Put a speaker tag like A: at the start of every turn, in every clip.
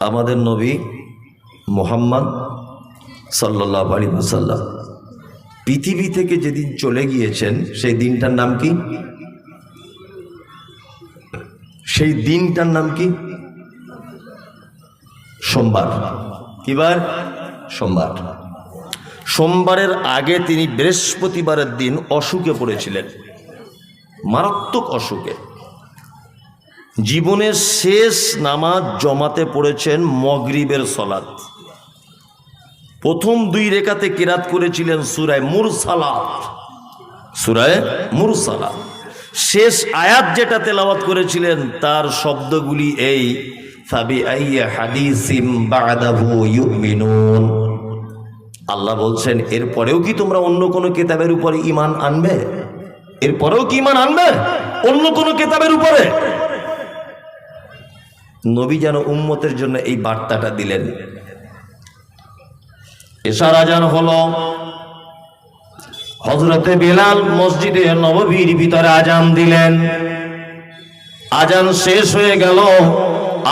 A: আমাদের নবী মুহাম্মদ সাল্লাল্লাহু আলাইহি ওয়াসাল্লাম পৃথিবী থেকে যেদিন চলে গিয়েছেন সেই দিনটার নাম কি? সেই দিনটার নাম কি? সোমবার। কি বার? সোমবার। সোমবারের আগে তিনি বৃহস্পতিবারের দিন অসুখে পড়েছিলেন, মারাত্মক অসুখে। জীবনের শেষ নামাজ জমাতে পড়েছেন মাগরিবের সালাত। প্রথম 2 রাকাতে কিরাত করেছিলেন সূরা মুরসালাত, সূরা মুরসালাত। শেষ আয়াত যেটা তেলাওয়াত করেছিলেন তার শব্দগুলি এই, ফাবিআইয়ি হাদিসিম বা'দাহু ইউমিনুন। আল্লাহ বলছেন এরপরেও কি তোমরা অন্য কোনো কিতাবের উপরে ঈমান আনবে? এরপরেও কি ঈমান আনবে অন্য কোনো কিতাবের উপরে? নবী যেন উম্মতের জন্য এই বার্তাটা দিলেন। এশার আজান হলো, হযরতে বিলাল মসজিদে নববীর ভিতরে আজান দিলেন। আজান শেষ হয়ে গেল,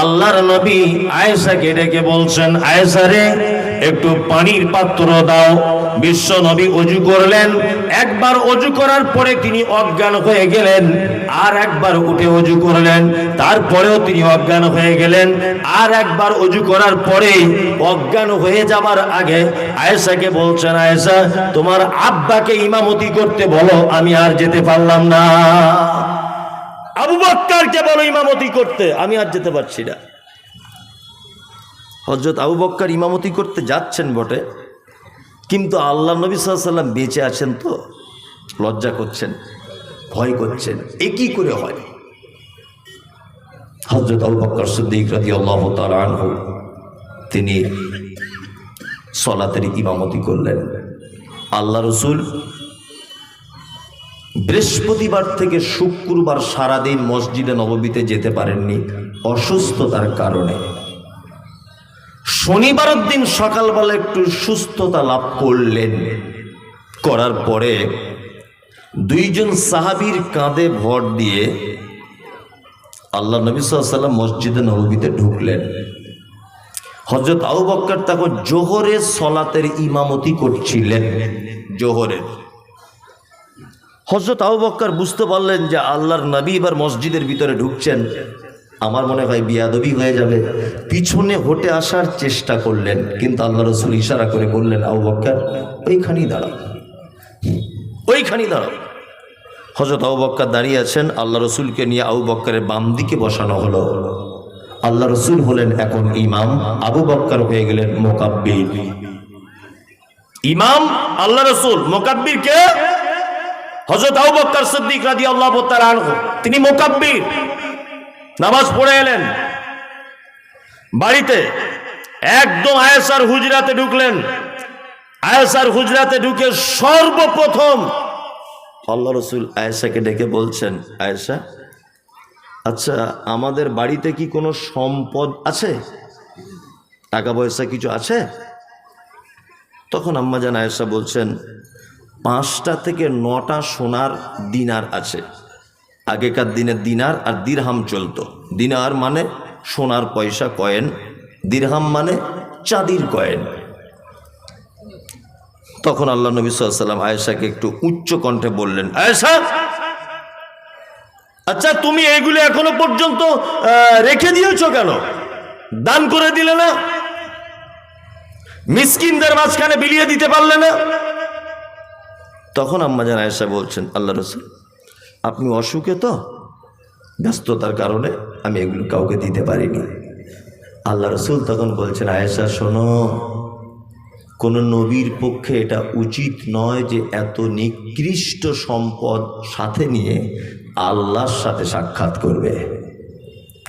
A: আল্লাহর নবী আয়েশাকে ডেকে বলছেন, আয়েশা রে একটু পানির পাত্র দাও। বিশ্ব নবী ওযু করলেন। একবার ওযু করার পরে তিনি অজ্ঞান হয়ে গেলেন, আর একবার উঠে ওযু করলেন, তারপরেও তিনি অজ্ঞান হয়ে গেলেন। আর একবার ওযু করার পরে অজ্ঞান হয়ে যাবার আগে আয়েশাকে বলছেন, আয়েশা তোমার আব্বাকে ইমামতি করতে বলো, আমি আর যেতে পারলাম না। আবু বকরকে বলো ইমামতি করতে, আমি আর যেতে পারছি না। হযরত আবু বকর ইমামতি করতে যাচ্ছেন বটে, কিন্তু আল্লাহ নবী সাল্লাল্লাহু আলাইহি ওয়াসাল্লাম বেঁচে আছেন তো লজ্জা করছেন, ভয় করছেন, এ কি করে হয়। হযরত আবু বকর সিদ্দিক রাদিয়াল্লাহু তাআলা আনহু তিনি সালাতের ইমামতি করলেন। আল্লাহ রাসূল বৃহস্পতিবার থেকে শুক্রবার সারাদিন মসজিদে নববীতে যেতে পারেননি অসুস্থতার কারণে। শনিবারের দিন সকালবেলা একটু সুস্থতা লাভ করলেন। করার পরে 2 জন সাহাবীর কাঁধে ভর দিয়ে আল্লাহ নবী সাল্লাল্লাহু আলাইহি ওয়াসাল্লাম মসজিদে নববীতে ঢুকলেন। হযরত আবু বকর তখন জোহরের সালাতের ইমামতি করছিলেন। জোহরের হযরত আবু বকর বুঝতে পারলেন যে আল্লাহর নবী এবার মসজিদের ভিতরে ঢুকছেন, আমার মনে হয় বিয়াদবি হয়ে যাবে। পিছনে হটে আসার চেষ্টা করলেন, কিন্তু আল্লাহ রাসূল ইশারা করে বললেন, আবু বকর ওইখানেই দাঁড়াও, ওইখানেই দাঁড়াও। হযরত আবু বকর দাঁড়িয়ে আছেন, আল্লাহ রাসূলকে নিয়ে আবু বকরের বাম দিকে বসানো হলো। আল্লাহ রাসূল হলেন এখন ইমাম, আবু বকর হয়ে গেলেন মুকাব্বির। ইমাম আল্লাহ রাসূল, মুকাব্বির কে? হযরত আবু বকর সিদ্দিক রাদিয়াল্লাহু তাআলা আনহু, তিনি মুকাব্বির। নামাজ পড়ে এলেন বাড়িতে, একদম আয়েশার হুজরাতে ঢুকলেন। আয়েশার হুজরাতে ঢুকে সর্বপ্রথম আল্লাহ রাসূল আয়েশাকে ডেকে বলছেন, আয়েশা আচ্ছা আমাদের বাড়িতে কি কোনো সম্পদ আছে, টাকা পয়সা কিছু আছে? তখন আম্মাজান আয়েশা বলছেন, 5টা থেকে 9টা সোনার দিনার আছে। আগেকার দিনে দিনার আর দিরহাম চলতো। দিনার মানে সোনার পয়সা কয়েন, দিরহাম মানে চাঁদির কয়েন। তখন আল্লাহ নবী সাল্লাল্লাহু আলাইহি ওয়াসাল্লাম আয়েশাকে একটু উচ্চ কণ্ঠে বললেন, আয়েশা আচ্ছা তুমি এইগুলো এখনো পর্যন্ত রেখে দিয়েছো কেন? দান করে দিলে না? মিসকিনদের মাঝখানে বিলিয়ে দিতে পারলে না? তখন আম্মাজান আয়েশা বলছেন, আল্লাহ রাসূল আপনি অসুখে তো, ব্যস্ততার কারণে আমি এগুলো কাউকে দিতে পারিনি। আল্লাহ রাসূল তখন বলছেন, আয়েশা শোনো, কোন নবীর পক্ষে এটা উচিত নয় যে এত নিকৃষ্ট সম্পদ সাথে নিয়ে আল্লাহর সাথে সাক্ষাৎ করবে।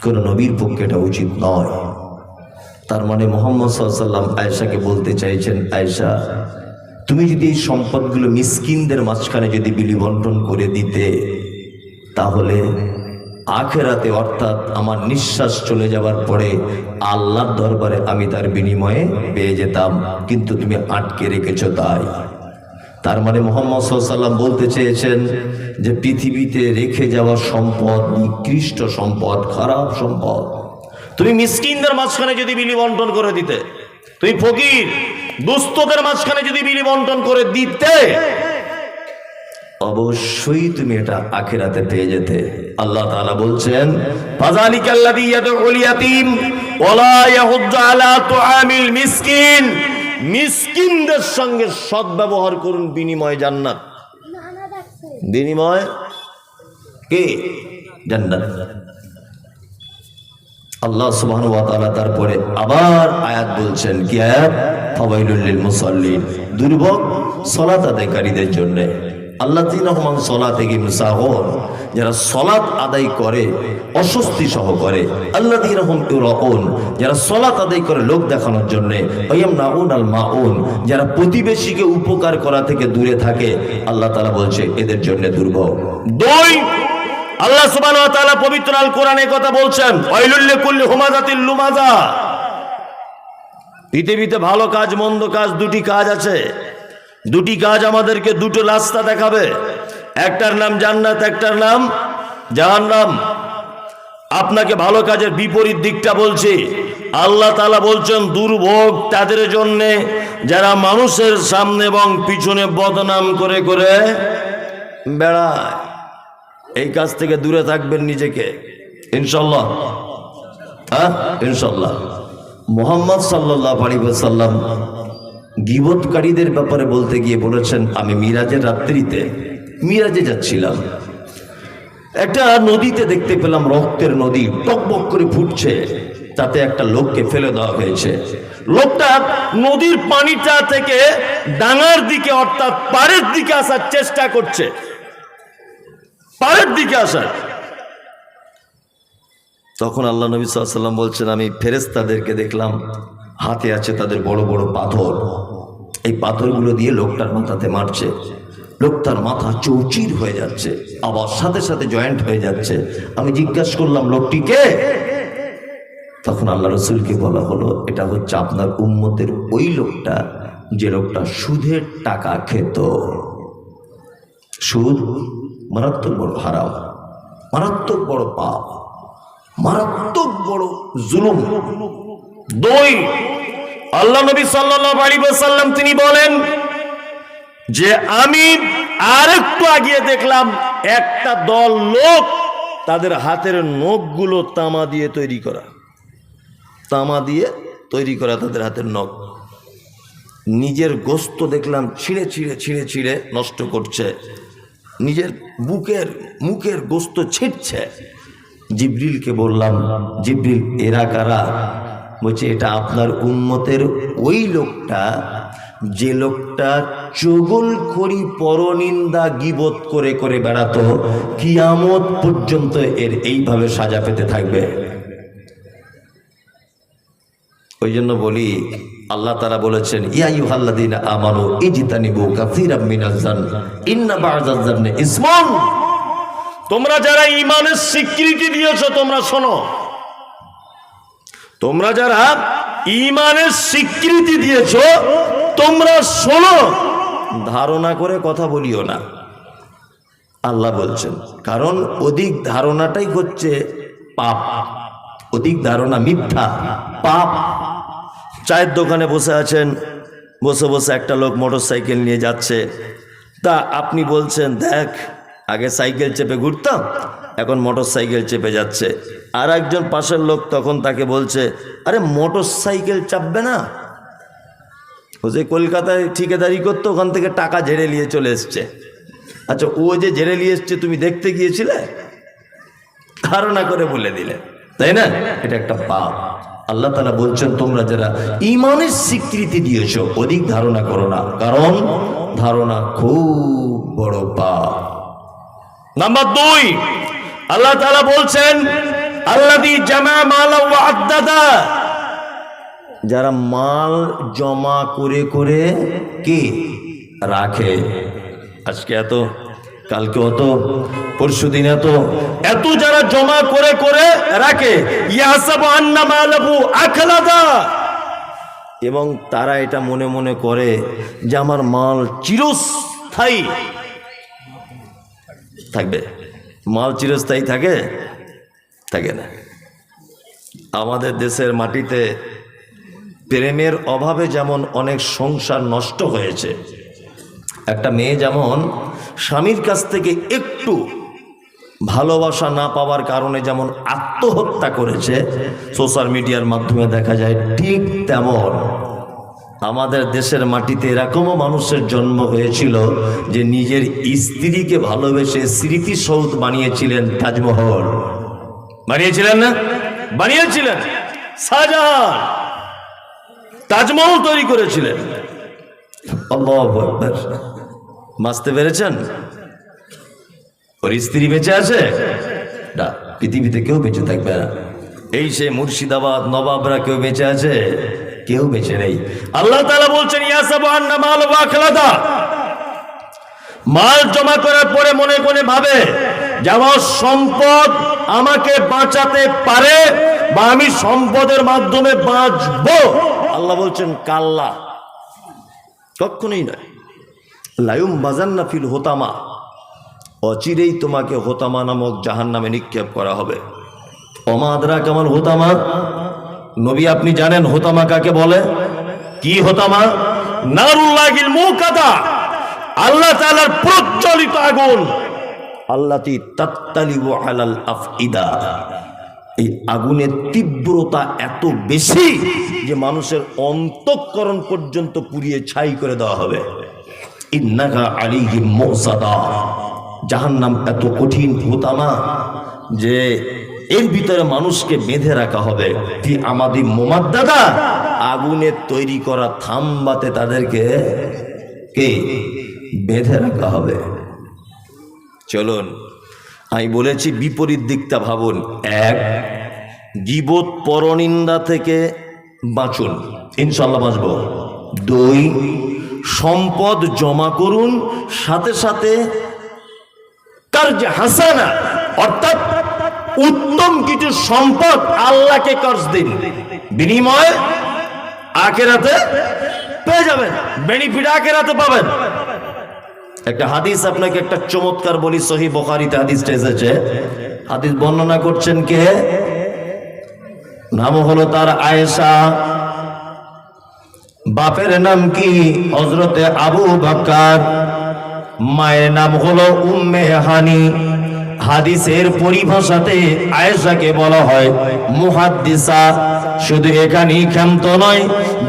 A: কোন নবীর পক্ষে এটা উচিত নয়। তার মানে মুহাম্মদ সাল্লাল্লাহু আলাইহি ওয়াসাল্লাম আয়েশাকে বলতে চাইছেন, আয়েশা তুমি যদি এই সম্পদগুলো মিসকিনদের মাঝখানে যদি বিলি বন্টন করে দিতে, তাহলে আখিরাতে অর্থাৎ আমার নিঃশ্বাস চলে যাবার পরে আল্লাহর দরবারে আমি তার বিনিময়ে পেয়ে যেতাম, কিন্তু তুমি আটকে রেখেছো তাই। তার মানে মুহাম্মদ সাল্লাল্লাহু আলাইহি ওয়াসাল্লাম বলতে চেয়েছেন যে পৃথিবীতে রেখে যাওয়া সম্পদ নিকৃষ্ট সম্পদ, খারাপ সম্পদ। তুমি মিসকিনদের মাঝখানে যদি বিলি বন্টন করে দিতে, তুমি ফকির দুস্থদের মাঝখানে যদি বিলি বন্টন করে দিতে, অবশ্যই তুমি এটা আখিরাতে পেয়ে যেতে। আল্লাহ তাআলা বলছেন, ফাযালিকাল্লাযী ইয়াদউল ইয়াতীম ওয়ালা ইয়াহুজ্জু আলা তুআমিল মিসকিন, মিসকিনদের সঙ্গে সদ্ব্যবহার করুন, বিনিময় জান্নাত। বিনিময় কি? জান্নাত। আল্লাহ সুবহানাহু ওয়া তাআলা তারপরে আবার আয়াত বলছেন, কি আয়াত? ফাওয়াইলুল লিল মুসাল্লিন, দুর্ভোগ সালাত আদায়কারীদের জন্য। আল্লাযীনা হুম আন সালাতিহিম সাহুন, যারা সালাত আদায় করে অস্বস্তি সহকারে। আল্লাযীনা হুম ইউরাউন, যারা সালাত আদায় করে লোক দেখানোর জন্য। ওয়ায়ামনাউনাল মাউন, যারা প্রতিবেশীকে উপকার করা থেকে দূরে থাকে। আল্লাহ তাআলা বলছে এদের জন্য দুর্ভোগ। দুই, আল্লাহ সুবহানাহু ওয়া তাআলা পবিত্র আল কোরআনে কথা বলছেন, ওয়াইলুল লিকুল্লি হুমাযাতিল লুমাযা। পৃথিবীতে ভালো কাজ মন্দ কাজ দুটি কাজ আছে, দুটি কাজ আমাদেরকে দুটো রাস্তা দেখাবে, একটার নাম জান্নাত, একটার নাম জাহান্নাম। আপনাকে ভালো কাজের বিপরীত দিকটা বলছি। আল্লাহ তাআলা বলছেন দুর্ভোগ তাদের জন্য যারা মানুষের সামনে এবং পিছনে বদনাম করে করে বেড়ায়। এই কাজ থেকে দূরে থাকবেন নিজেকে, ইনশাআল্লাহ। ইনশাআল্লাহ। মুহাম্মদ সাল্লাল্লাহু আলাইহি ওয়াসাল্লাম গীবতকারীদের ব্যাপারে বলতে গিয়ে বলেছেন, আমি মিরাজের রাত্রিতে মিরাজে যাচ্ছিলাম, একটা নদীতে দেখতে পেলাম রক্তের নদী টকবক করে ফুটছে, তাতে একটা লোককে ফেলে দেওয়া হয়েছে। লোকটা নদীর পানিটা থেকে ডাঙার দিকে অর্থাৎ পাড়ের দিকে আসার চেষ্টা করছে, পাড়ের দিকে আসার। তখন আল্লাহ নবী সাল্লাল্লাহু আলাইহি ওয়াসাল্লাম বলছেন, আমি ফেরেশতাদেরকে দেখলাম হাতে আছে তাদের বড় বড় পাথর, এই পাথরগুলো দিয়ে লোকটার মাথাতে মারছে। লোকটার মাথা চৌচির হয়ে যাচ্ছে, আবার সাথে সাথে জয়েন্ট হয়ে যাচ্ছে। আমি জিজ্ঞাসা করলাম লোকটিকে, তখন আল্লাহ রাসূলকে বলা হলো, এটা হচ্ছে আপনার উম্মতের ওই লোকটা যে লোকটা সুদের টাকা খেত। সুদ মারাত্মক বড় হারাম, মারাত্মক বড় পাপ, মারাত্মক বড় জুলুম। দুই, আল্লাহ নবী সাল্লাল্লাহু আলাইহি ওয়াসাল্লাম তিনি বলেন যে আমি আরেকটু আগিয়ে দেখলাম একটা দল লোক তাদের হাতের নখগুলো তামা দিয়ে তৈরি করা, তামা দিয়ে তৈরি করা তাদের হাতের নখ। নিজের গোস্ত দেখলাম ছিঁড়ে ছিঁড়ে ছিঁড়ে ছিঁড়ে নষ্ট করছে, নিজের মুখের গোস্ত ছিঁড়ছে। জিবরিলকে বললাম, জিবরিল এরা কারা? বলছে এটা আপনার উম্মতের ওই লোকটা যে লোকটা চগলখড়ি পরনিন্দা গীবত করে করে বেড়াতো, কিয়ামত পর্যন্ত এর এইভাবে সাজা পেতে থাকবে। ওই জন্য বলি, আল্লাহ তাআলা বলেছেন, ইয়া আইয়ুহাল্লাযীনা আমানু ইজতানিবু কাসীরাম মিনাজ জান্নি ইন্না বা'দাজ জান্নি ইসমুন। তোমরা যারা ঈমানের স্বীকৃতি দিয়েছো তোমরা শোনো, তোমরা যারা ঈমানের স্বীকৃতি দিয়েছো তোমরা শোনো, ধারণা করে কথা বলিও না। আল্লাহ বলছেন, কারণ অধিক ধারণাটাই হচ্ছে পাপ, অধিক ধারণা মিথ্যা পাপ। চায়ের দোকানে বসে আছেন, বসে বসে একটা লোক মোটরসাইকেল নিয়ে যাচ্ছে, তা আপনি বলছেন দেখ আগে সাইকেল চেপে ঘুরতাম, এখন মোটরসাইকেল চেপে যাচ্ছে। আর একজন পাশের লোক তখন তাকে বলছে, আরে মোটরসাইকেল চাপবে না, ও যে কলকাতায় ঠিকাদারি করতো ওখান থেকে টাকা ঝেড়ে নিয়ে চলে এসছে। আচ্ছা ও যে ঝেড়ে নিয়ে এসছে তুমি দেখতে গিয়েছিলে? ধারণা করে বলে দিলে, তাই না? এটা একটা পাপ। আল্লাহ তাআলা বলছেন তোমরা যারা ঈমানের স্বীকৃতি দিয়েছো অধিক ধারণা করো না, কারণ ধারণা খুব বড় পাপ। নাম্বার দুই, আল্লাহ তাআলা বলছেন আল্লাযী জামা মালা ওয়া আদ্দাদা, যারা মাল জমা করে করে কি রাখে। আজকে এত, কালকে অত, পরশুদিন এত, এত যারা জমা করে করে রাখে, ইয়াসাবু আন্না মালাহু আখলাদা, এবং তারা এটা মনে মনে করে যে আমার মাল চিরস্থায়ী থাকবে। মাল চিরস্থায়ী থাকে? থাকে না। আমাদের দেশের মাটিতে প্রেমের অভাবে যেমন অনেক সংসার নষ্ট হয়েছে, একটা মেয়ে যেমন স্বামীর কাছ থেকে একটু ভালোবাসা না পাওয়ার কারণে যেমন আত্মহত্যা করেছে, সোশ্যাল মিডিয়ার মাধ্যমে দেখা যায়, ঠিক তেমন আমাদের দেশের মাটিতে এরকমও মানুষের জন্ম হয়েছিল যে নিজের স্ত্রীকে ভালোবেসে স্মৃতিসৌধ বানিয়েছিলেন, তাজমহল বানিয়েছিলেন না? বানিয়েছিলেন। শাহজাহান তাজমহল তৈরি করেছিলেন। আল্লাহু আকবার। বুঝতে পেরেছেন? ওর স্ত্রী বেঁচে আছে না? পৃথিবীতে কেউ বেঁচে থাকবে না। এই সে মুর্শিদাবাদ নবাবরা কেউ বেঁচে আছে? কেউ বেঁচে নেই। আল্লাহ তাআলা বলছেন, ইয়াসাবু আন্না মাল ওয়াখলাদা, মাল জমা করার পরে মনে মনে ভাবে যে আমার সম্পদ আমাকে বাঁচাতে পারে বা আমি সম্পদের মাধ্যমে বাঁচবো। আল্লাহ বলছেন কাল্লা, কখনোই নয়। লায়ুম বাজান্না ফিল হোতামা, অচিরেই তোমাকে হোতামা নামক জাহান্নামে নিক্ষেপ করা হবে। ওমা আদরাকা কামাল হোতামা, নবী আপনি জানেন হোতামা কাকে বলে? কি হোতামা? নারুল্লাহিল মুকাদা, আল্লাহ তাআলার প্রজ্বলিত আগুন। আল্লাতি তাত্তালিবু আলাল আফইদা, এই আগুনের তীব্রতা এত বেশি যে মানুষের অন্তঃকরণ পর্যন্ত পুড়িয়ে ছাই করে দেওয়া হবে। ইন্নাকা আলাইহিম মুসাদা, জাহান্নাম এত কঠিন হোতামা যে এর ভিতরে মানুষকে বেঁধে রাখা হবে। কি আমাদের মোমাদ্দাদা, আগুনের তৈরি করা থাম্বাতে তাদেরকে কে বেঁধে রাখা হবে। চলুন, আমি বলেছি বিপরীত দিকটা ভাবুন। এক, গীবত পরনিন্দা থেকে বাঁচুন, ইনশাল্লাহ বাঁচব। দুই, সম্পদ জমা করুন, সাথে সাথে কার্য হাসানা, অর্থাৎ উত্তম কিছু সম্পদ আল্লাহকে কর্জ দিন, বিনিময়ে আখিরাতে পেয়ে যাবেন, বেনিফিট আখিরাতে পাবেন। একটা হাদিস আপনাকে একটা চমৎকার বলি, সহিহ বুখারীতে হাদিসটা এসেছে। হাদিস বর্ণনা করছেন কে? নাম হলো তার আয়েশা, বাপের নাম কি? হযরতে আবু বকর, মায়ের নাম হলো উম্মে হানি। হাদিসের পরিভাষাতে আয়েশাকে বলা হয় মুহাদ্দিসা। শুধু এখানেই ক্ষান্ত নয়,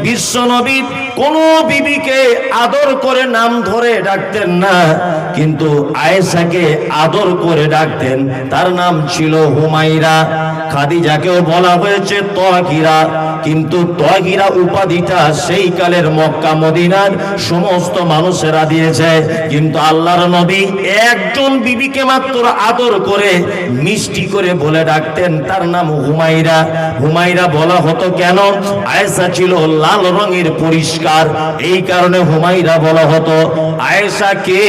A: বিশ্বনবী কোন বিবিকে আদর করে নাম ধরে ডাকতেন না, কিন্তু আয়েশাকে আদর করে ডাকতেন। তার নাম ছিল হুমাইরা। খাদিজাকেও বলা হয়েছে তাহিরা, কিন্তু তাহিরা উপাধিটা সেই কালের মক্কা মদিনার সমস্ত মানুষেরা দিয়েছে। কিন্তু আল্লাহর নবী একজন বিবিকে মাত্র আদর করে মিষ্টি করে বলে ডাকতেন, তার নাম হুমাইরা। হুমাইরা বলা হতো কেন? আয়েশা ছিল লাল রঙের পরিষ্কার, এই কারণে হুমাইরা বলা হতো। আয়েশা কে?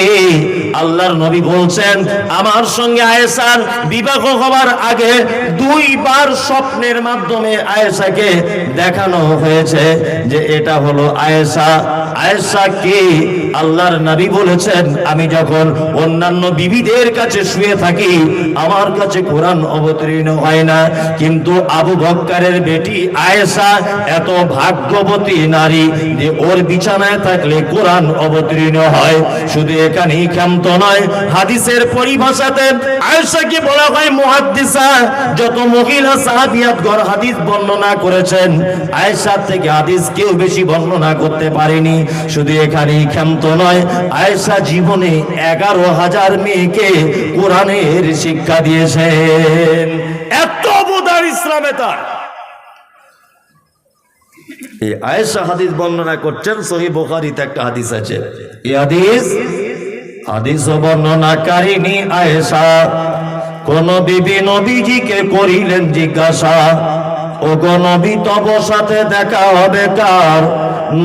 A: আল্লাহর নবী বলছেন, আমার সঙ্গে আয়েশার বিবাহ হওয়ার আগে দুইবার স্বপ্নের মাধ্যমে আয়েশাকে দেখানো হয়েছে যে এটা হলো আয়েশা। আয়েশা কে? আল্লাহর নবী বলেছেন, আমি যখন অন্যান্য বিবিদের কাছে শুয়ে থাকি আমার কাছে কোরআন অবতীর্ণ হয় না, কিন্তু আবু বকরের বেটি আয়েশা এত ভাগ্যবতী নারী যে ওর বিছানায় থাকলে কোরআন অবতীর্ণ হয়। শুধু এখানেই ক্ষান্ত নয়, হাদিসের পরিভাষাতে আয়েশাকে বলা হয় মুহাদ্দিসা। যত মহিলা সাহাবিয়াতগণ হাদিস বর্ণনা করেছেন, আয়েশার থেকে হাদিস কেউ বেশি বর্ণনা করতে পারেনি। শুধু এখানেই ক্ষান্ত নয়, আয়েশা জীবনে 11,000 মেয়েকে কোরআনের শিক্ষা দিয়েছেন। এত অবদান ইসলামে তার। এই আয়েশা হাদিস বর্ণনা করছেন, সহিহ বুখারীতে একটা হাদিস আছে। এই হাদিস বর্ণনাকারিনী আয়েশা। কোন বিবি নবীজিকে করিলেন জিজ্ঞাসা, ওগো নবী তব সাথে দেখা হবে কার?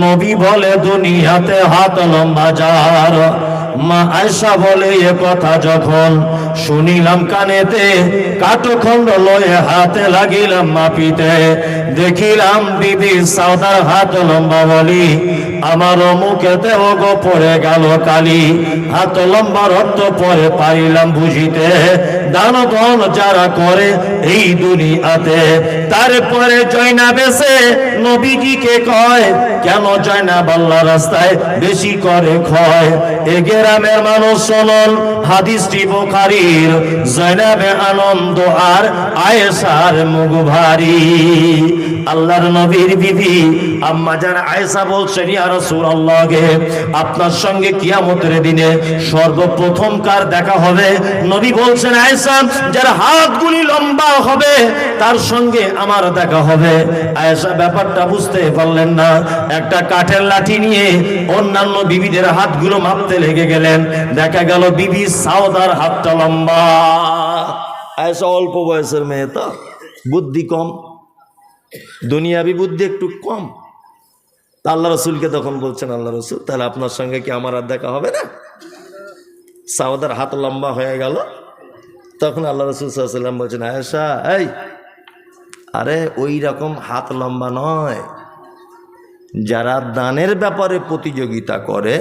A: নবী বলে দুনিয়াতে হাত লম্বা যার। মা আয়েশা বলে এ কথা যখন শুনিলাম কানেতে, কাঠখণ্ড লয়ে হাতে লাগিলাম মাপিতে। দেখিলাম বিবি সাউদার হাত লম্বা বলি, আমার মুখেতে ওগো পড়ে গেল কালি। হাত লম্বা রক্ত পরে পারিলাম বুঝিতে, দান ধন যারা করে এই দুনিয়াতে, তারপরে জয়নাব এসে নবীজিকে কয়, কেন জয়নাব আল্লাহ রাস্তায় বেশি করে ক্ষয়? এ গ্রামের মানুষ শুনুন, হাদিসটি বুখারীর। জয়নাবে আনন্দ আর আয়েশার মুখ ভারী। আল্লাহর নবীর বিবি আম্মা জান আয়েশা বলছেন, ইয়া রাসূলুল্লাহ, আপনার সঙ্গে কিয়ামতের দিনে সর্বপ্রথম কার দেখা হবে? নবী বলছেন, আয়েশা, যার হাতগুলি লম্বা হবে তার সঙ্গে আমার দেখা হবে। আয়েশা ব্যাপারটা বুঝতে পারলেন না, একটা কাঠের লাঠি নিয়ে অন্যান্য বিবিদের হাতগুলো মাপতে লেগে গেলেন। দেখা গেল বিবি সাউদার হাতটা লম্বা। আয়েশা অল্প বয়সের মেয়ে, তো বুদ্ধি কম, দুনিয়াবি বুদ্ধি একটু কম। আল্লাহ রসুলকে তখন বলছেন, আল্লাহ রসুল, তাহলে আপনার সঙ্গে কি আমার আর দেখা হবে না? সাউদার হাত লম্বা হয়ে গেল। তখন আল্লাহ রসুল সাল্লাল্লাহু আলাইহি ওয়াসাল্লাম বলছেন, আয়েশা, এই, আরে ওই রকম হাত লম্বা নয়, যারা দানের ব্যাপারে প্রতিযোগিতা করে,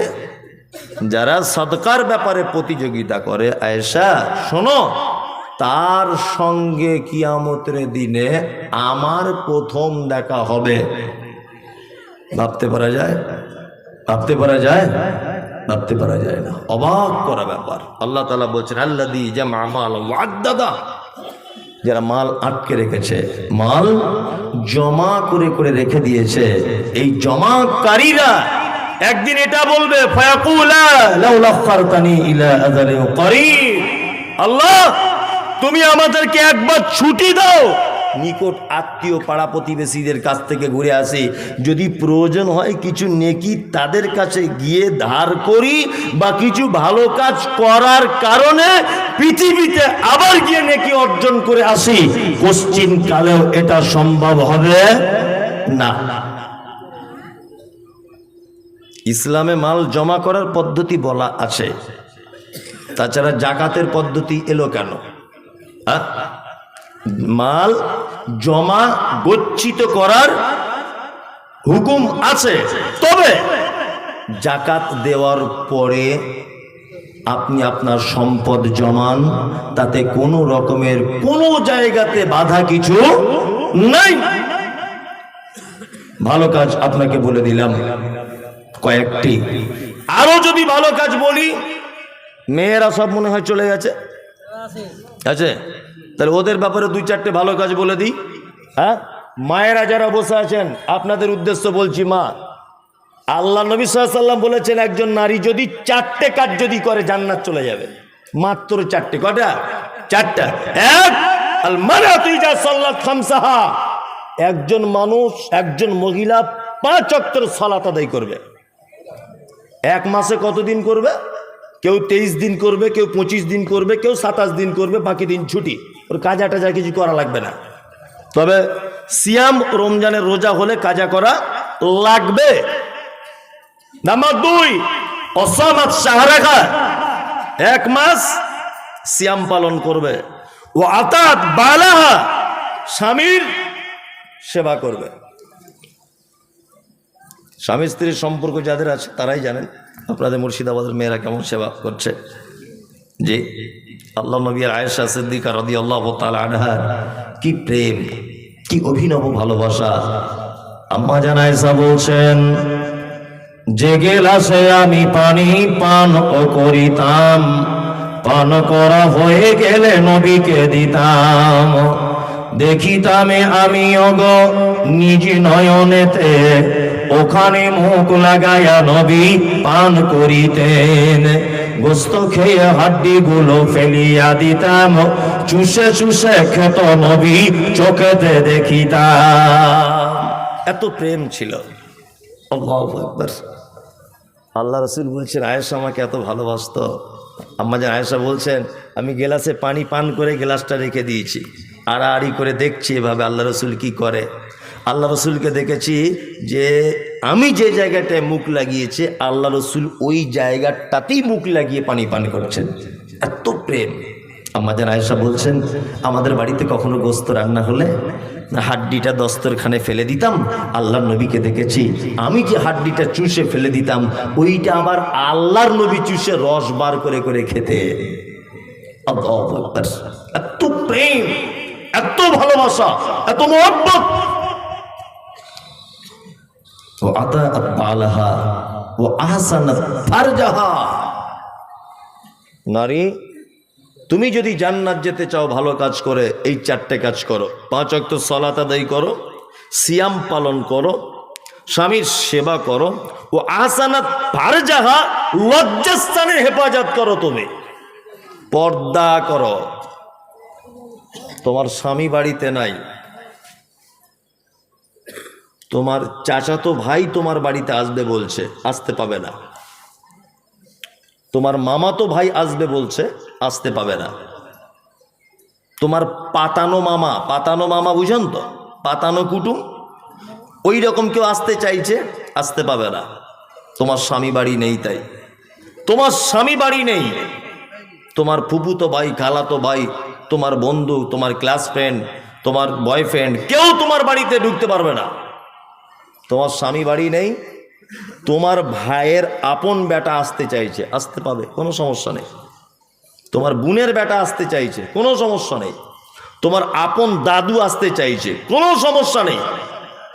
A: যারা সদকার ব্যাপারে প্রতিযোগিতা করে, আয়েশা শোনো, তার সঙ্গে কিয়ামতের দিনে আমার প্রথম দেখা হবে। ভাবতে পারা যায়? ভাবতে পারা যায়? ভাবতে পারা যায় না। অবাক করা ব্যাপার। আল্লাহ তাআলা বলছেন, আল্লাযী জামআ মাল ওয়া আদ্দাদা, যারা মাল আটকে রেখেছে, মাল জমা করে করে রেখে দিয়েছে, এই জমাকারীরা একদিন এটা বলবে, ফায়াকুলা লাউলা আখখারতানি ইলা আযালিন করিব, আল্লাহ তুমি আমাদেরকে একবার ছুটি দাও, নিকট আত্মীয় পাড়া প্রতিবেশীদের কাছ থেকে ঘুরে আসি, যদি প্রয়োজন হয় কিছু নেকি তাদের কাছে গিয়ে ধার করি, বা কিছু ভালো কাজ করার কারণে পৃথিবীতে আবার গিয়ে নেকি অর্জন করে আসি। কোশ্চিন কালেও এটা সম্ভব হবে না। ইসলামে মাল জমা করার পদ্ধতি বলা আছে, তাছাড়া জাকাতের পদ্ধতি এলো কেন? মাল জমা গচ্ছিত করার হুকুম আছে, তবে জাকাত দেওয়ার পরে আপনি আপনার সম্পদ জমান, তাতে কোনো রকমের কোনো জায়গাতে বাধা কিছু নাই। ভালো কাজ আপনাকে বলে দিলাম কয়েকটি, আরো যদি ভালো কাজ বলি, মেয়েরা সব মনে হয় চলে গেছে, আছে, তাহলে ওদের ব্যাপারে দুই চারটে ভালো কাজ বলে দিই। হ্যাঁ, মায়েরা যারা বসে আছেন, আপনাদের উদ্দেশ্য বলছি, মা, আল্লাহ নবী সাল্লাল্লাহু আলাইহি ওয়াসাল্লাম বলেছেন, একজন নারী যদি চারটে কাজ যদি করে জান্নাত চলে যাবে। মাত্র চারটে। কটা? চারটা। এক, আল মারআতু ইযা সাল্লাত খামসাহা, একজন মানুষ, একজন মহিলা 5 ওয়াক্তের সালাত আদায় করবে। এক মাসে কতদিন করবে? কেউ 23 দিন করবে, কেউ 25 দিন করবে, কেউ 27 দিন করবে, বাকি দিন ছুটি। ওর কাজা টাজা কিছু করা লাগবে না। তবে সিয়াম, রমজানের রোজা হলে কাজা করা লাগবে। নাম্বার 2, অসামাত শাহরাকা, 1 মাস সিয়াম পালন করবে। ও আতাত বালাহা, স্বামীর সেবা করবে। স্বামী স্ত্রীর সম্পর্ক যাদের আছে তারাই জানেন আপনাদের মুর্শিদাবাদের মেয়েরা কেমন সেবা করছে। জি, আল্লাহ নবী আর আয়েশা সিদ্দিকা রাদিয়াল্লাহু তাআলা আনহা, কি প্রেম, কি অভিনব ভালোবাসা। আম্মা জান আয়েশা বলছেন, যে গেলাসে আমি পানি পান করিতাম, পান করা হয়ে গেলে নবীকে দিতাম। দেখিতাম আমি ওগো নিজ নয়নেতে, ওখানে মুখ লাগায়া নবী পান করিতেন। গোস্ত খেয়ে হাড্ডি গুলো ফেলিয়া দিতাম, চুষে চুষে খেত নবী চোখেতে দেখিতাম। এত প্রেম ছিল। আল্লাহু আকবার। আল্লাহ রাসূল বলছেন, আয়েশা আমাকে এত ভালোবাসতো। আম্মা জান আয়েশা বলছেন, আমি গ্লাসে পানি পান করে গ্লাসটা রেখে দিয়েছি, আড়াআড়ি করে দেখছি এভাবে আল্লাহ রাসূল কি করে। আল্লাহ রসুলকে দেখেছি যে আমি যে জায়গাটায় মুখ লাগিয়েছে, আল্লাহ রসুল ওই জায়গাটাতেই মুখ লাগিয়ে পানি পান করছেন। এত প্রেম। আম্মা জান আয়েশা বলছেন, আমাদের বাড়িতে কখনো গোস্ত রান্না হলে হাড্ডিটা দস্তরখানে ফেলে দিতাম, আল্লাহর নবীকে দেখেছি আমি যে হাড্ডিটা চুষে ফেলে দিতাম, ওইটা আবার আল্লাহর নবী চুষে রস বার করে করে খেতে। আল্লাহু আকবার। প্রেম, এত ভালোবাসা, এত মহব্বত। ও আতাআত বালাহা ও আহসানাত ফারজাহা। নারী, তুমি যদি জান্নাত যেতে চাও ভালো কাজ করে এই 4টে কাজ করো। 5 ওয়াক্ত সালাত আদায় করো, সিয়াম পালন করো, স্বামীর সেবা করো, ও আহসানাত ফারজাহা, লজ্জাস্থানের হেফাজত করো। তুমি পর্দা করো। তোমার স্বামী বাড়িতে নাই, তোমার চাচাতো ভাই তোমার বাড়িতে আসবে বলছে, আসতে পাবে না। তোমার মামাতো ভাই আসবে বলছে, আসতে পাবে না। তোমার পাতানো মামা বুঝেন তো, পাতানো কুটুম, ওই রকম কেউ আসতে চাইছে, আসতে পাবে না। তোমার স্বামী বাড়ি নেই, তাই তোমার স্বামী বাড়ি নেই। তোমার ফুফুতো ভাই, খালাতো ভাই, তোমার বন্ধু, তোমার ক্লাস ফ্রেন্ড, তোমার বয়ফ্রেন্ড, কেউ তোমার বাড়িতে ঢুকতে পারবে না। তোমার স্বামী বাড়ি নেই, তোমার ভাইয়ের আপন বেটা আসতে চাইছে, আসতে পাবে, কোনো সমস্যা নেই। তোমার বোনের বেটা আসতে চাইছে, কোনো সমস্যা নেই। তোমার আপন দাদু আসতে চাইছে, কোনো সমস্যা নেই।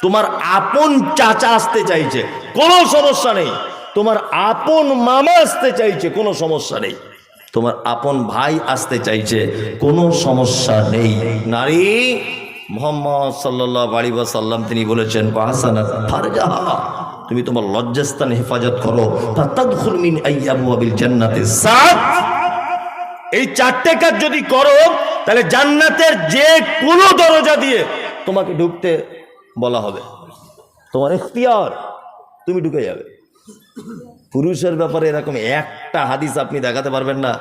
A: তোমার আপন চাচা আসতে চাইছে, কোনো সমস্যা নেই। তোমার আপন মামা আসতে চাইছে, কোনো সমস্যা নেই। তোমার আপন ভাই আসতে চাইছে, কোনো সমস্যা নেই। নারী, মুহাম্মদ সাল্লাল্লাহু আলাইহি ওয়াসাল্লাম তিনি বলেছেন, আহসানাত ফারজাহা, তুমি তোমার লজ্জাস্থান হেফাজত করো। ফাতাদখুল মিন আইয়াবওয়াবিল জান্নাতি সাত। এই 4টে কাজ যদি করো তাহলে জান্নাতের যে কোনো দরজা দিয়ে তোমাকে ঢুকতে বলা হবে, তোমার ইখতিয়ার, তুমি ঢুকে যাবে। পুরুষের ব্যাপারে এরকম একটা হাদিস আপনি দেখাতে পারবেন না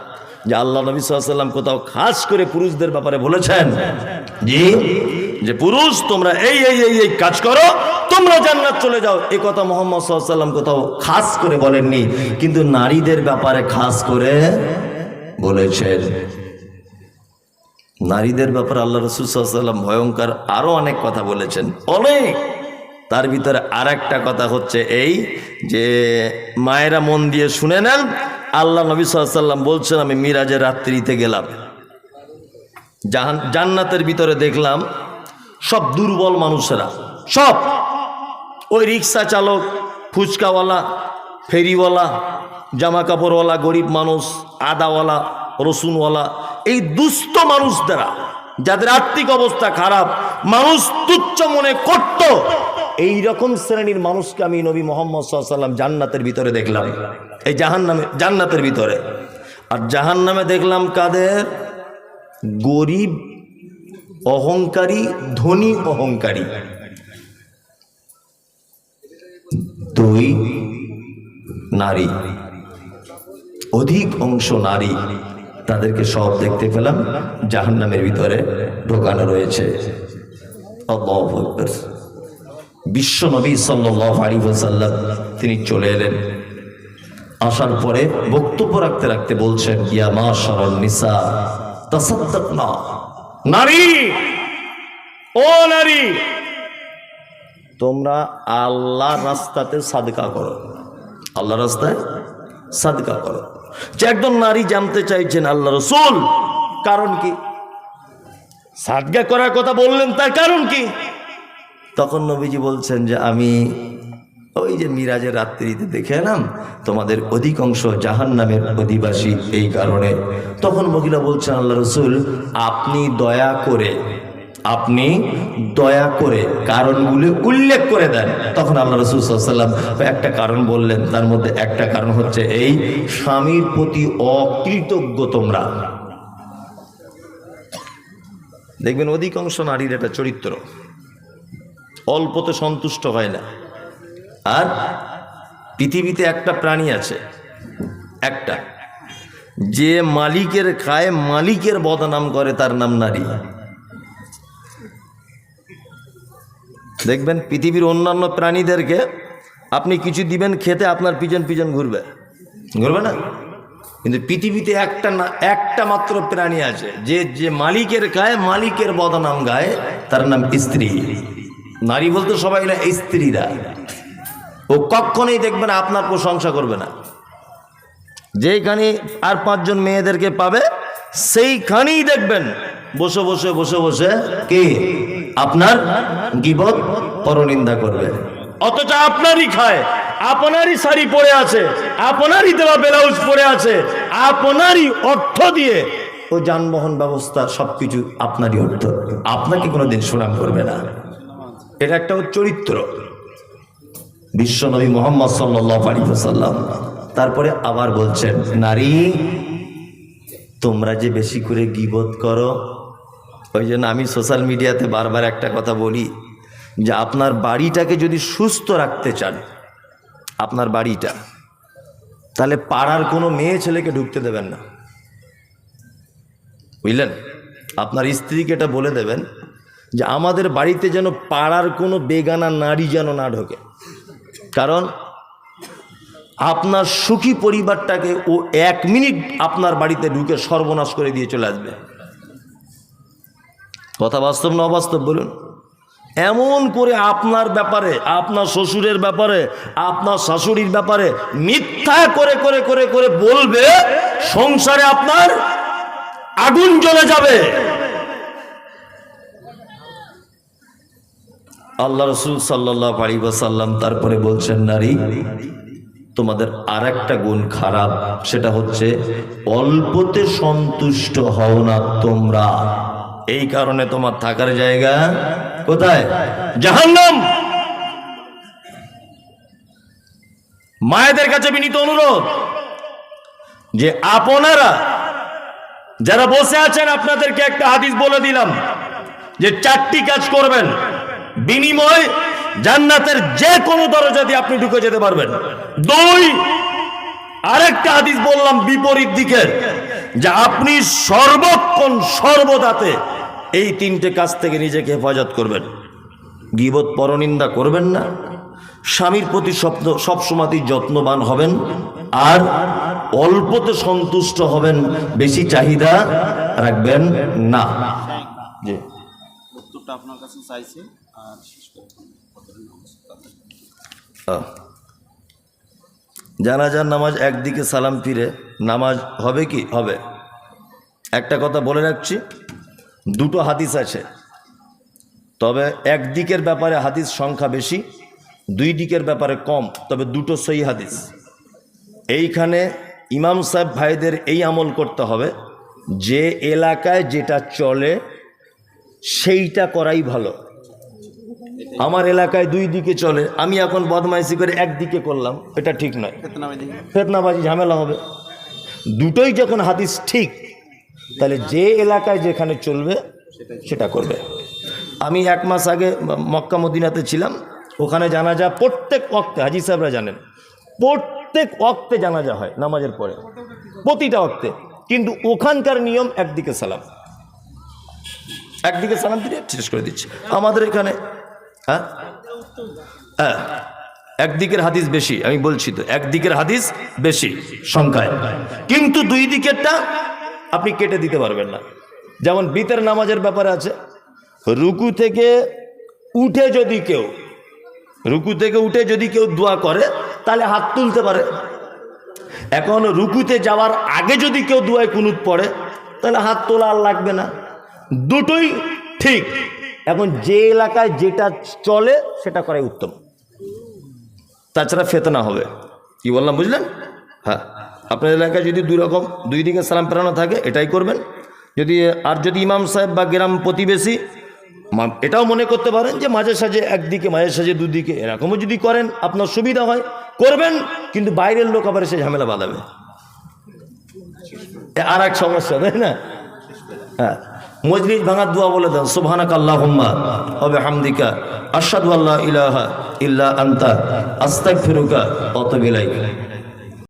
A: যে আল্লাহ নবী সাল্লাল্লাহু আলাইহি ওয়াসাল্লাম কোথাও খাস করে পুরুষদের ব্যাপারে বলেছেন জি যে পুরুষ তোমরা এই এই এই এই কাজ করো, তোমরা জান্নাত চলে যাও। এই কথা মুহাম্মদ সাল্লাল্লাহু আলাইহি ওয়াসাল্লাম কোথাও খাস করে বলেননি, কিন্তু নারীদের ব্যাপারে খাস করে বলেছেন। নারীদের ব্যাপারে আল্লাহ রাসূল সাল্লাল্লাহু আলাইহি ওয়াসাল্লাম ভয়ঙ্কর আরো অনেক কথা বলেছেন, অনেক। তার ভিতরে আর একটা কথা হচ্ছে এই যে, মায়েরা মন দিয়ে শুনে নেন, আল্লাহ নবী সাল্লাল্লাহু আলাইহি ওয়াসাল্লাম বলছেন, আমি মিরাজের রাত্রিতে গেলাম, জান্নাতের ভিতরে দেখলাম সব দুর্বল মানুষেরা, সব ওই রিক্সা চালক, ফুচকাওয়ালা, ফেরিওয়ালা, জামা কাপড়ওয়ালা, গরিব মানুষ, আদাওয়ালা, রসুনওয়ালা, এই দুস্থ মানুষ দ্বারা যাদের আর্থিক অবস্থা খারাপ, মানুষ তুচ্ছ মনে করত, এই রকম শ্রেণীর মানুষকে আমি নবী মুহাম্মদ সাল্লাল্লাহু আলাইহি ওয়াসাল্লাম জান্নাতের ভিতরে দেখলাম, এই জাহান্নামে, জান্নাতের ভিতরে। আর জাহান্নামে দেখলাম কাদের? গরিব অহংকারী, ধনী অহংকারী, দুই নারী, অধিক অংশ নারী, তাদেরকে সব দেখতে পেলাম জাহান্নামের ভিতরে ঢোকানো রয়েছে। আল্লাহু আকবার। বিশ্ব নবী সাল্লাল্লাহু আলাইহি ওয়াসাল্লাম তিনি চলে এলেন, আসার পরে বক্তব্য রাখতে রাখতে বলছেন, ইয়া মাশারান নিসা তাসাদ্দাকনা, নারী, ও নারী, তোমরা আল্লাহর রাস্তাতে সাদকা করো, আল্লাহর রাস্তায় সাদকা করো। যে একজন নারী জানতে চাইছেন আল্লাহ রাসূল, কারণ কি সাদকা করার কথা বললেন, তার কারণ কি? তখন নবীজি বলছেন যে আমি ওই যে মিরাজের রাত্রিতে দেখে এলাম তোমাদের অধিকাংশ জাহান্নামের অধিবাসী, এই কারণে। তখন মহিলা বলছেন, আল্লাহ রাসূল আপনি দয়া করে কারণগুলো উল্লেখ করে দেন। তখন আল্লাহ রাসূল সাল্লাল্লাহু আলাইহি ওয়াসাল্লাম একটা কারণ বললেন, তার মধ্যে একটা কারণ হচ্ছে এই, স্বামীর প্রতি অকৃতজ্ঞ তোমরা। দেখবেন অধিকাংশ নারীর একটা চরিত্র, অল্পতে সন্তুষ্ট হয় না। আর পৃথিবীতে একটা প্রাণী আছে, একটা, যে মালিকের খায়, মালিকের বদনাম করে, তার নাম নারী। দেখবেন পৃথিবীর অন্যান্য প্রাণীদেরকে আপনি কিছু দিবেন খেতে, আপনার পিছন পিছন ঘুরবে না, কিন্তু পৃথিবীতে একটা মাত্র প্রাণী আছে যে মালিকের খায়, মালিকের বদনাম গায়, তার নাম স্ত্রী। নারী বলতে সবাই না, স্ত্রীরা। ও কখনোই দেখবেন আপনার প্রশংসা করবে না। যেখানে আর 5 জন মেয়েদেরকে পাবে, সেইখানেই দেখবেন বসে বসে বসে বসে কি আপনার গীবত পরনিন্দা করবে, অথচ আপনারই খায়, আপনারই শাড়ি পরে আছে, আপনারই দেওয়া ব্লাউজ পরে আছে, আপনারই অর্থ দিয়ে ও যানবাহন ব্যবস্থা সবকিছু আপনারই অর্থ, আপনাকে কোনোদিন সুনাম করবে না। এটা একটা চরিত্র বিশ্বনবী মুহাম্মদ সাল্লাল্লাহু আলাইহি ওয়াসাল্লাম। তারপরে আবার বলছেন, নারী তোমরা যে বেশি করে গীবত করো, ওই জন্য আমি সোশ্যাল মিডিয়াতে বারবার একটা কথা বলি যে আপনার বাড়িটাকে যদি সুস্থ রাখতে চান, আপনার বাড়িটা, তাহলে পাড়ার কোনো মেয়ে ছেলেকে ঢুকতে দেবেন না, বুঝলেন? আপনার স্ত্রীকে এটা বলে দেবেন যে আমাদের বাড়িতে যেন পাড়ার কোনো বেগানা নারী যেন না ঢোকে, কারণ আপনার সুখী পরিবারটাকে ও 1 মিনিট আপনার বাড়িতে ঢুকে সর্বনাশ করে দিয়ে চলে আসবে। কথা বাস্তব না অবাস্তব বলুন? এমন করে আপনার ব্যাপারে, আপনার শ্বশুরের ব্যাপারে, আপনার শাশুড়ির ব্যাপারে মিথ্যা করে করে করে করে বলবে, সংসারে আপনার আগুন জ্বলে যাবে। আল্লাহ রাসূল সাল্লাল্লাহু আলাইহি ওয়াসাল্লাম তারপরে বলছেন, নারী তোমাদের আরেকটা গুণ খারাপ, সেটা হচ্ছে অল্পতে সন্তুষ্ট হও না তোমরা, এই কারণে তোমার থাকার জায়গা কোথায়? জাহান্নাম। মায়েদের কাছে বিনীত অনুরোধ যে আপনারা যারা বসে আছেন, আপনাদেরকে একটা হাদিস বলে দিলাম যে 4টি কাজ করবেন, বিনিময় জান্নাতের যে কোনো দরজা দিয়ে আপনি ঢুকে যেতে পারবেন। 2, আরেকটা হাদিস বললাম বিপরীত দিকের, যে আপনি সর্বক্ষণ সর্বদাতে এই 3টে কাজ থেকে নিজেকে হেফাজত করবেন। গীবত পরনিন্দা করবেন না, স্বামীর প্রতি সবসময় যত্নবান হবেন, আর অল্পতে সন্তুষ্ট হবেন, বেশি চাহিদা রাখবেন না। জি, উত্তরটা আপনার কাছে চাইছি। আর জানাজার নামাজ একদিকে সালাম ফিরে নামাজ হবে কি? হবে। একটা কথা বলে রাখছি, 2টো হাদিস আছে, তবে একদিকের ব্যাপারে হাদিস সংখ্যা বেশি, 2 দিকের ব্যাপারে কম, তবে 2টো সহি হাদিস। এইখানে ইমাম সাহেব ভাইদের এই আমল করতে হবে, যে এলাকায় যেটা চলে সেইটা করাই ভালো। আমার এলাকায় 2 দিকে চলে, আমি এখন বদমাইশি করে একদিকে করলাম, এটা ঠিক নয়, ফিতনাবাজি ঝামেলা হবে। 2টোই যখন হাদিস ঠিক, তাহলে যে এলাকায় যেখানে চলবে সেটা করবে। আমি 1 মাস আগে মক্কা মদিনাতে ছিলাম, ওখানে জানাজা প্রত্যেক ওয়াক্তে, হাজি সাহেবরা জানেন, প্রত্যেক ওয়াক্তে জানাজা হয় নামাজের পরে, প্রতিটা ওয়াক্তে, কিন্তু ওখানকার নিয়ম একদিকে সালাম, একদিকে সালাম দিয়ে শেষ করে দিচ্ছে। আমাদের এখানে হ্যাঁ হ্যাঁ একদিকের হাদিস বেশি, আমি বলছি তো, একদিকের হাদিস বেশি সংখ্যায়, কিন্তু 2 দিকেরটা আপনি কেটে দিতে পারবেন না। যেমন বিতের নামাজের ব্যাপারে আছে, রুকু থেকে উঠে যদি কেউ দোয়া করে তাহলে হাত তুলতে পারে। এখন রুকুতে যাওয়ার আগে যদি কেউ দোয়ায় কুনুত পড়ে তাহলে হাত তোলা আর লাগবে না, 2টোই ঠিক। এখন যে এলাকায় যেটা চলে সেটা করাই উত্তম, তাছাড়া ফিতনা হবে। কি বললাম বুঝলেন? হ্যাঁ, আপনার এলাকায় যদি 2 দিকে সালাম ফেরানো থাকে এটাই করবেন। যদি ইমাম সাহেব বা গ্রাম প্রতিবেশী এটাও মনে করতে পারেন যে মাঝে সাঝে একদিকে, মাঝে সাঝে 2 দিকে, এরকমও যদি করেন আপনার সুবিধা হয় করবেন, কিন্তু বাইরের লোক আবার এসে ঝামেলা বাঁধাবে, আর এক সমস্যা, তাই না? হ্যাঁ, মজলিস ভাঙার দোয়া বলে দেন, সুবহানাকা আল্লাহুম্মা ওয়া বিহামদিকা আশহাদু আল্লা ইলাহা ইল্লা আনতা আস্তাগফিরুকা ওয়া আতুবু ইলাইক।